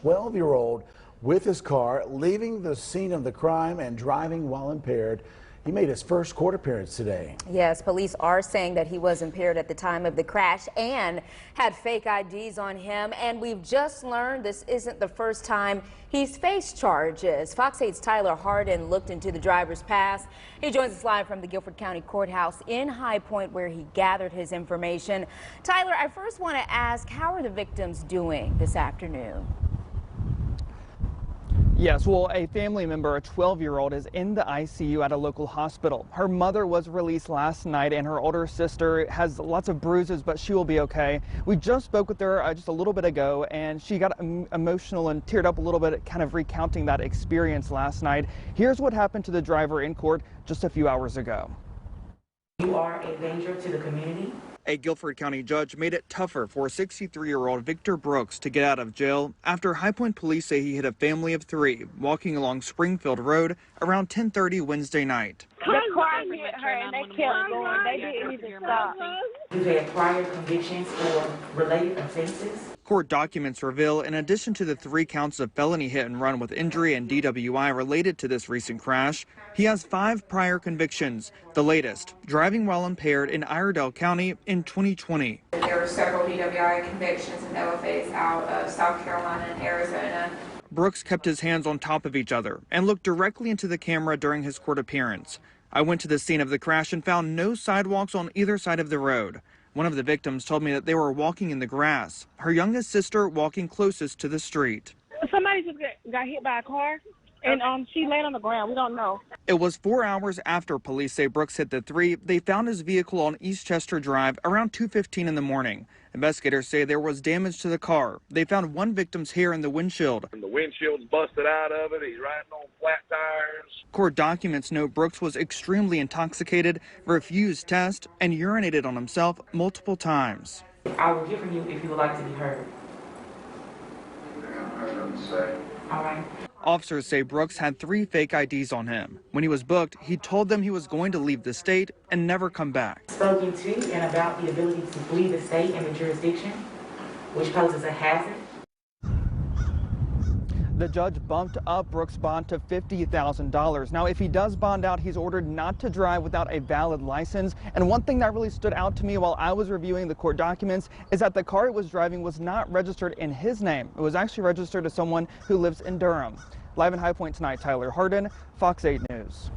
12-year-old with his car, leaving the scene of the crime and driving while impaired. He made his first court appearance today. Yes, police are saying that he was impaired at the time of the crash and had fake IDs on him. And we've just learned this isn't the first time he's faced charges. Fox 8's Tyler Hardin looked into the driver's past. He joins us live from the Guilford County Courthouse in High Point, where he gathered his information. Tyler, I first want to ask, how are the victims doing this afternoon? Yes, well, a family member, a 12-year-old, is in the ICU at a local hospital. Her mother was released last night, and her older sister has lots of bruises, but she will be okay. We just spoke with her just a little bit ago, and she got emotional and teared up a little bit, kind of recounting that experience last night. Here's what happened to the driver in court just a few hours ago. You are a danger to the community. A Guilford County judge made it tougher for 63-year-old Victor Brooks to get out of jail after High Point police say he hit a family of 3 walking along Springfield Road around 10:30 Wednesday night. The car hit her and they kept going. They didn't even stop. You had prior convictions for related offenses. Court documents reveal, in addition to the 3 counts of felony hit and run with injury and DWI related to this recent crash, he has 5 prior convictions, the latest, driving while impaired in Iredell County in 2020. There were several DWI convictions and OFAs out of South Carolina and Arizona. Brooks kept his hands on top of each other and looked directly into the camera during his court appearance. I went to the scene of the crash and found no sidewalks on either side of the road. One of the victims told me that they were walking in the grass, her youngest sister walking closest to the street. Somebody just got hit by a car, and she laid on the ground. We don't know. It was 4 hours after police say Brooks hit the 3. They found his vehicle on Eastchester Drive around 2:15 in the morning. Investigators say there was damage to the car. They found one victim's hair in the windshield. The windshield's busted out of it. He's riding on flat tires. Court documents note Brooks was extremely intoxicated, refused test, and urinated on himself multiple times. I will hear from you if you would like to be heard. All right. Officers say Brooks had 3 fake IDs on him. When he was booked, he told them he was going to leave the state and never come back. Spoken to and about the ability to flee the state and the jurisdiction, which poses a hazard. The judge bumped up Brooks' bond to $50,000. Now, if he does bond out, he's ordered not to drive without a valid license. And one thing that really stood out to me while I was reviewing the court documents is that the car he was driving was not registered in his name. It was actually registered to someone who lives in Durham. Live in High Point tonight, Tyler Hardin, Fox 8 News.